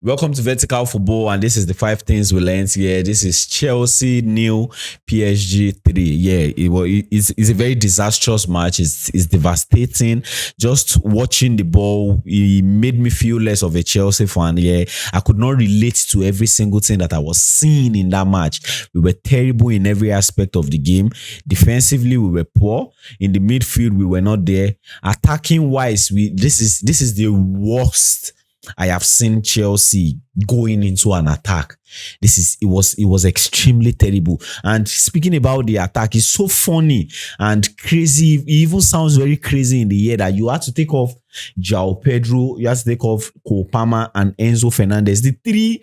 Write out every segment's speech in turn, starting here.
Welcome to Vertical Football, and this is the five things we learned here. This is Chelsea nil, PSG 3. Yeah, it's a very disastrous match. It's devastating. Just watching the ball, it made me feel less of a Chelsea fan. Yeah, I could not relate to every single thing that I was seeing in that match. We were terrible in every aspect of the game. Defensively, we were poor. In the midfield, we were not there. Attacking wise, this is the worst I have seen Chelsea going into an attack. It was extremely terrible. And speaking about the attack, it's so funny and crazy. It even sounds very crazy in the ear that you had to take off João Pedro, you had to take off Kopama and Enzo Fernandez. The three,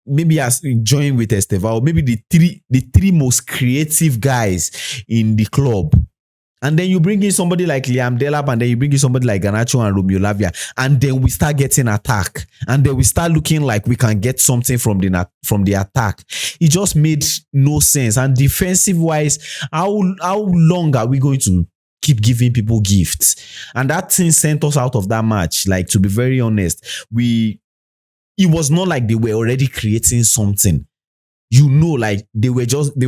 maybe as join with Estevao, maybe the three most creative guys in the club. And then you bring in somebody like Liam Delap, and then you bring in somebody like Garnacho and Romeo Lavia, and then we start getting attack, and then we start looking like we can get something from the attack. It just made no sense. And defensive wise, how long are we going to keep giving people gifts? And that thing sent us out of that match. Like, to be very honest, it was not like they were already creating something. Like they were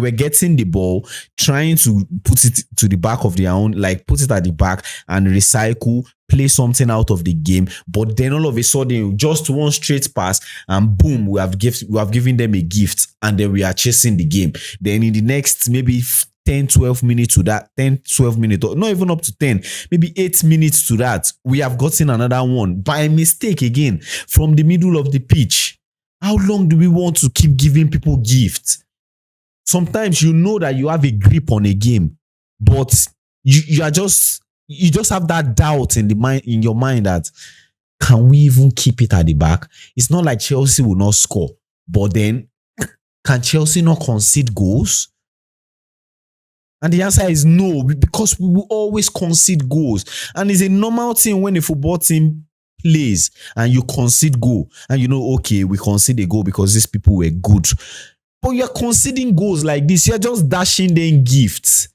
getting the ball, trying to put it to the back of their own, like put it at the back and recycle, play something out of the game. But then all of a sudden, just one straight pass and boom, we have given them a gift, and then we are chasing the game. Then in the next maybe 10-12 minutes to that, 10-12 minutes, or not even up to 10, maybe 8 minutes to that, we have gotten another one by mistake again from the middle of the pitch. How long do we want to keep giving people gifts? Sometimes you know that you have a grip on a game, but you just have that doubt in your mind that, can we even keep it at the back? It's not like Chelsea will not score, but then can Chelsea not concede goals? And the answer is no, because we will always concede goals. And it's a normal thing when a football team plays and you concede goal, and okay, we concede a goal because these people were good, but you're conceding goals like this, you're just dashing them gifts.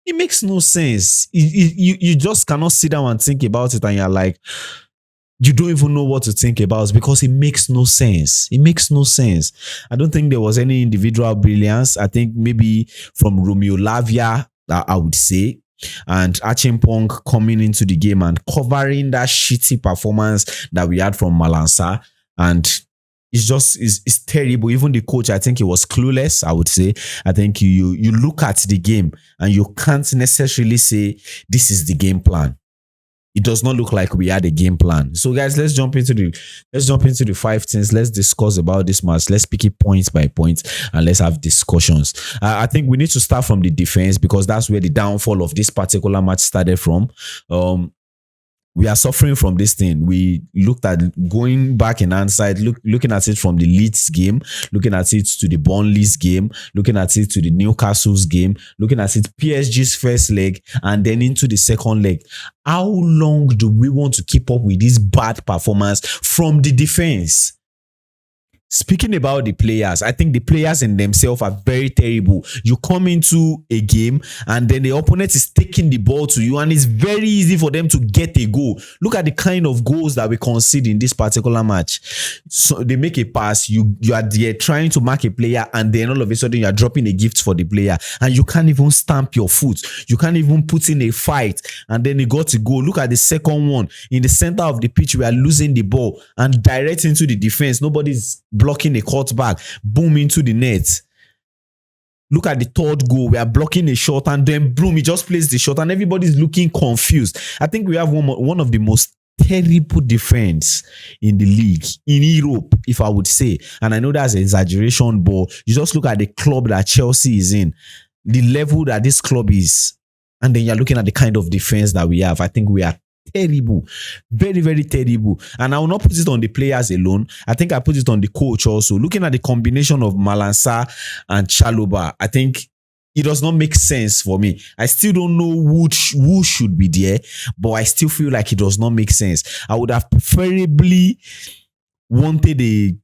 It makes no sense. You just cannot sit down and think about it, and you're like, you don't even know what to think about, because it makes no sense. I don't think there was any individual brilliance. I think maybe from Romeo Lavia, I would say, and Achimpong coming into the game and covering that shitty performance that we had from Malansa. And it's terrible. Even the coach, I think he was clueless, I would say. I think you look at the game and you can't necessarily say this is the game plan. It does not look like we had a game plan. So guys, let's jump into the five things. Let's discuss about this match. Let's pick it point by point and let's have discussions. I think we need to start from the defense, because that's where the downfall of this particular match started from. We are suffering from this thing. We looked at going back in hindsight, looking at it from the Leeds game, looking at it to the Burnley's game, looking at it to the Newcastle's game, looking at it PSG's first leg, and then into the second leg. How long do we want to keep up with this bad performance from the defense? Speaking about the players, I think the players in themselves are very terrible. You come into a game and then the opponent is taking the ball to you, and it's very easy for them to get a goal. Look at the kind of goals that we concede in this particular match. So they make a pass, you are there trying to mark a player, and then all of a sudden you are dropping a gift for the player, and you can't even stamp your foot. You can't even put in a fight, and then you got to go. Look at the second one. In the center of the pitch, we are losing the ball and direct into the defense. Nobody's blocking a cutback, boom, into the net. Look at the third goal. We are blocking a shot, and then boom, he just plays the shot, and everybody's looking confused. I think we have one of the most terrible defense in the league, in Europe, if I would say. And I know that's an exaggeration, but you just look at the club that Chelsea is in, the level that this club is, and then you're looking at the kind of defense that we have. I think we are terrible, very, very terrible. And I will not put it on the players alone. I think I put it on the coach also. Looking at the combination of Malansa and Chalobah, I think it does not make sense for me. I still don't know who should be there, but I still feel like it does not make sense. I would have preferably wanted a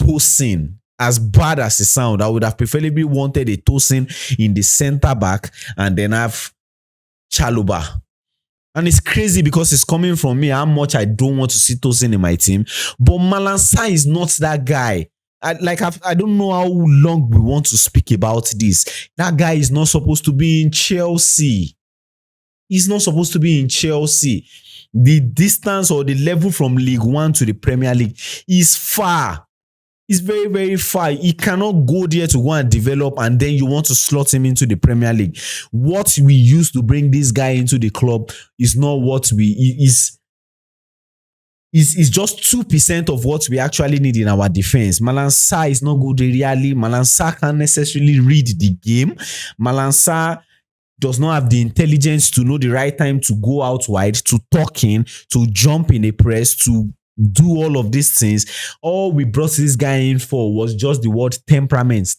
Tosin. As bad as it sounds, I would have preferably wanted a Tosin in the center back and then have Chalobah And it's crazy because it's coming from me how much I don't want to see Tosin in my team. But Malansa is not that guy. I don't know how long we want to speak about this. That guy is not supposed to be in Chelsea. He's not supposed to be in Chelsea. The distance or the level from League One to the Premier League is far. It's very, very far. He cannot go there to go and develop, and then you want to slot him into the Premier League. What we used to bring this guy into the club is not what we is just 2% of what we actually need in our defense. Malansa is not good really. Malansa can't necessarily read the game. Malansa does not have the intelligence to know the right time to go out wide, to tuck in, to jump in a press, to do all of these things. All we brought this guy in for was just the word temperament.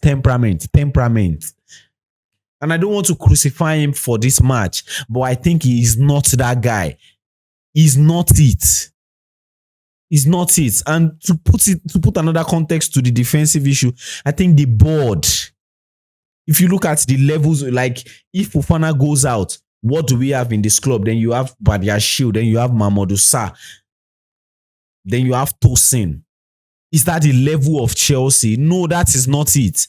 And I don't want to crucify him for this match, but I think he is not that guy. He's not it. He's not it. And to put another context to the defensive issue, I think the board, if you look at the levels, like if Fofana goes out, what do we have in this club? Then you have Badiashile, then you have Mamadou Sarr, then you have Tosin. Is that the level of Chelsea? No, that is not it.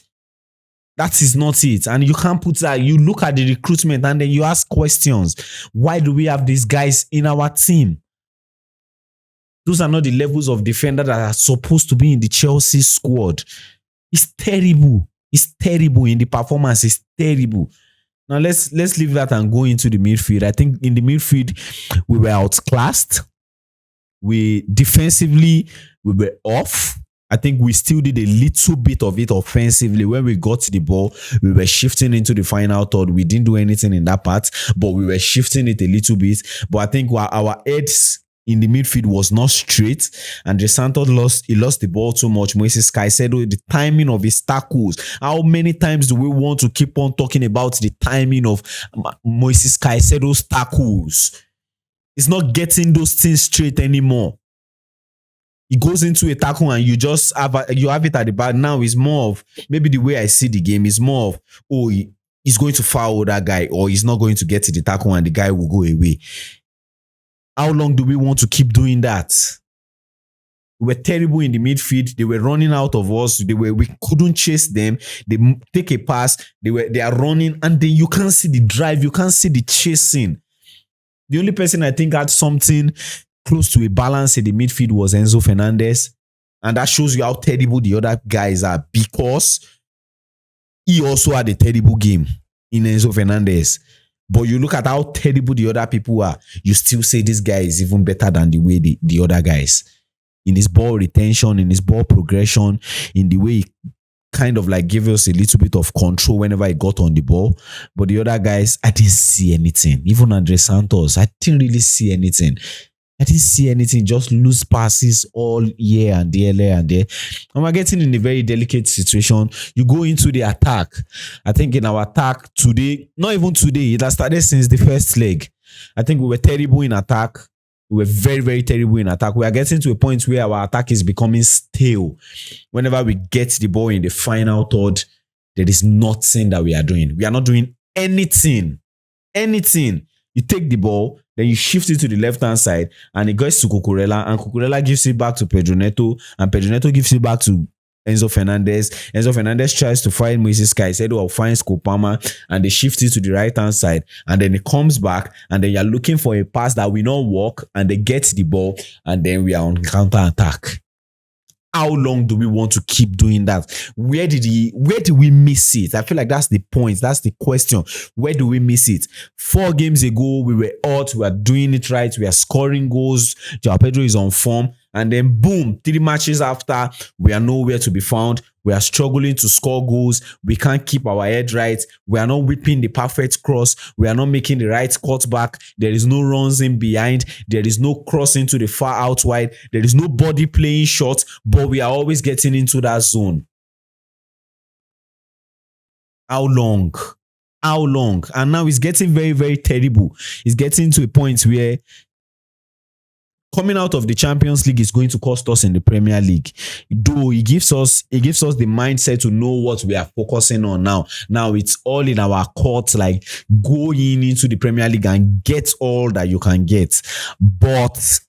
That is not it. And you can't put that. You look at the recruitment and then you ask questions. Why do we have these guys in our team? Those are not the levels of defender that are supposed to be in the Chelsea squad. It's terrible. It's terrible in the performance. It's terrible. Now let's leave that and go into the midfield. I think in the midfield we were outclassed. Defensively we were off. I think we still did a little bit of it offensively. When we got the ball, we were shifting into the final third. We didn't do anything in that part, but we were shifting it a little bit. But I think our heads in the midfield was not straight, and De Santos lost the ball too much. Moises Caicedo, the timing of his tackles. How many times do we want to keep on talking about the timing of Moises Caicedo's tackles? It's not getting those things straight anymore. He goes into a tackle and you just have it at the back. Now it's more of, maybe the way I see the game is more of, he's going to foul that guy, or he's not going to get to the tackle and the guy will go away. How long do we want to keep doing that? We were terrible in the midfield. They were running out of us. We couldn't chase them. They take a pass. They are running, and then you can't see the drive. You can't see the chasing. The only person I think had something close to a balance in the midfield was Enzo Fernandez. And that shows you how terrible the other guys are, because he also had a terrible game in Enzo Fernandez. But you look at how terrible the other people are, you still say this guy is even better than the way the other guys. In his ball retention, in his ball progression, in the way he kind of like gave us a little bit of control whenever he got on the ball. But the other guys, I didn't see anything. Even Andre Santos, I didn't really see anything. Just loose passes all here and there. And we're getting in a very delicate situation. You go into the attack. I think in our attack today, not even today, it has started since the first leg. I think we were terrible in attack. We were very, very terrible in attack. We are getting to a point where our attack is becoming stale. Whenever we get the ball in the final third, there is nothing that we are doing. We are not doing anything. You take the ball, then you shift it to the left-hand side, and it goes to Cucurella, and Cucurella gives it back to Pedro Neto, and Pedro Neto gives it back to Enzo Fernandez. Enzo Fernandez tries to find Moises Caicedo or finds Kopama, and they shift it to the right-hand side, and then it comes back, and then you're looking for a pass that will not work, and they get the ball, and then we are on counter-attack. How long do we want to keep doing that? Where did we miss it? I feel like that's the point. That's the question. Where do we miss it? 4 games ago, we were hot. We are doing it right. We are scoring goals. Joao Pedro is on form. And then boom, 3 matches after, we are nowhere to be found. We are struggling to score goals. We can't keep our head right. We are not whipping the perfect cross. We are not making the right cut back. There is no runs in behind. There is no crossing to the far out wide. There is no body playing short, but we are always getting into that zone. How long? And now it's getting very, very terrible. It's getting to a point where coming out of the Champions League is going to cost us in the Premier League. Though it gives us the mindset to know what we are focusing on now. Now it's all in our court, like going into the Premier League and get all that you can get. But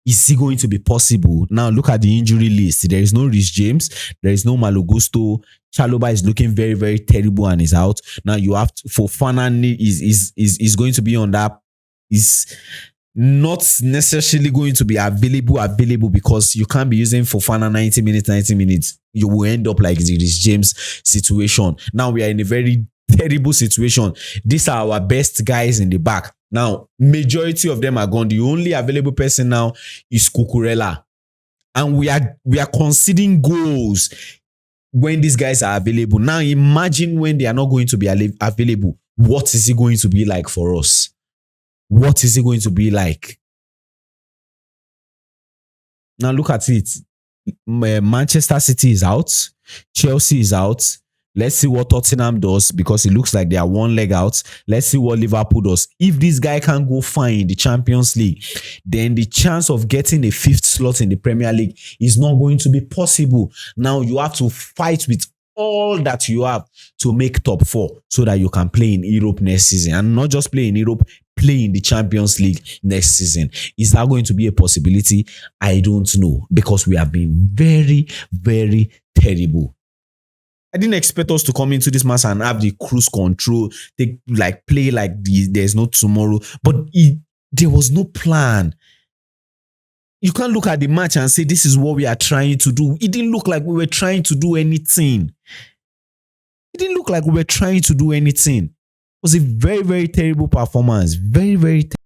is it going to be possible? Now look at the injury list. There is no Rhys James. There is no Malo Gusto. Chalobah is looking very, very terrible and is out. Now you have Fofana is going to be on that. Is not necessarily going to be available because you can't be using Fofana 90 minutes. You will end up like the Rhys James situation. Now we are in a very terrible situation. These are our best guys in the back. Now, majority of them are gone. The only available person now is Cucurella. And we are conceding goals when these guys are available. Now, imagine when they are not going to be available. What is it going to be like for us? What is it going to be like? Now, look at it. Manchester City is out. Chelsea is out. Let's see what Tottenham does because it looks like they are one leg out. Let's see what Liverpool does. If this guy can go fine in the Champions League, then the chance of getting a 5th slot in the Premier League is not going to be possible. Now you have to fight with all that you have to make top 4 so that you can play in Europe next season. And not just play in Europe, play in the Champions League next season. Is that going to be a possibility? I don't know because we have been very, very terrible. I didn't expect us to come into this match and have the cruise control, play like there's no tomorrow. But there was no plan. You can't look at the match and say this is what we are trying to do. It didn't look like we were trying to do anything. It was a very, very terrible performance. Very, very terrible.